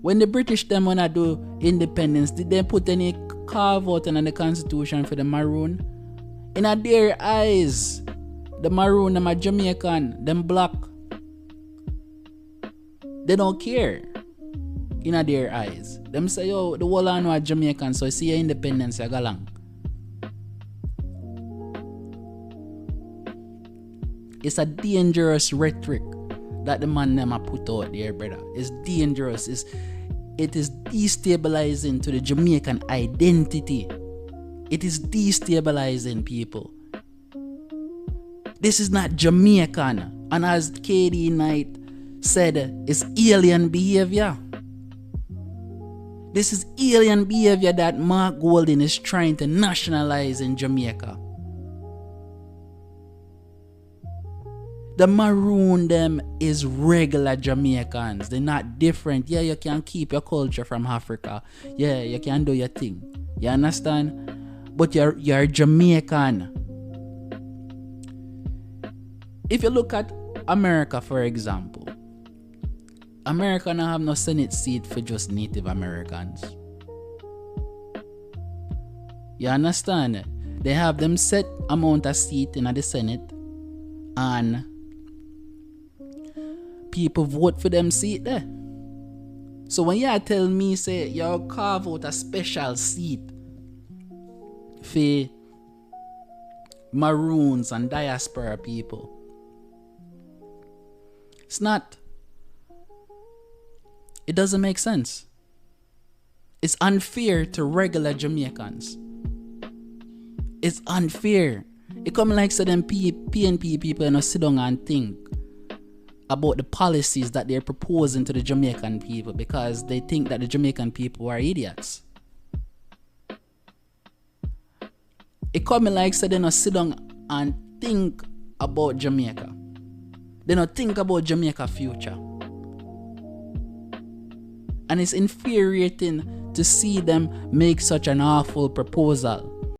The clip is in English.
When the British them wanna do independence, did they put any carve out in the constitution for the Maroon? In their eyes, the Maroon, them a Jamaican, them black. They don't care. In their eyes. Them say, yo, the whole of are Jamaican, so see your independence, you go along. It's a dangerous rhetoric that the man them a put out there, brother. It's dangerous. It is destabilizing to the Jamaican identity. It is destabilizing people. This is not Jamaican. And as KD Knight said, it's alien behavior. This is alien behavior that Mark Golding is trying to nationalize in Jamaica. The Maroon them is regular Jamaicans. They're not different. Yeah, you can keep your culture from Africa. Yeah, you can do your thing. You understand? But you're Jamaican. If you look at America, for example, America don't have no Senate seat for just Native Americans. You understand? They have them set amount of seat in the Senate and people vote for them seat there. So when you tell me, say, you carve out a special seat for Maroons and diaspora people, it's not. It doesn't make sense. It's unfair to regular Jamaicans. It's unfair. It come like so them PNP people sit down and think about the policies that they're proposing to the Jamaican people because they think that the Jamaican people are idiots. It come like so they sit down and think about Jamaica. They don't think about Jamaica's future. And it's infuriating to see them make such an awful proposal.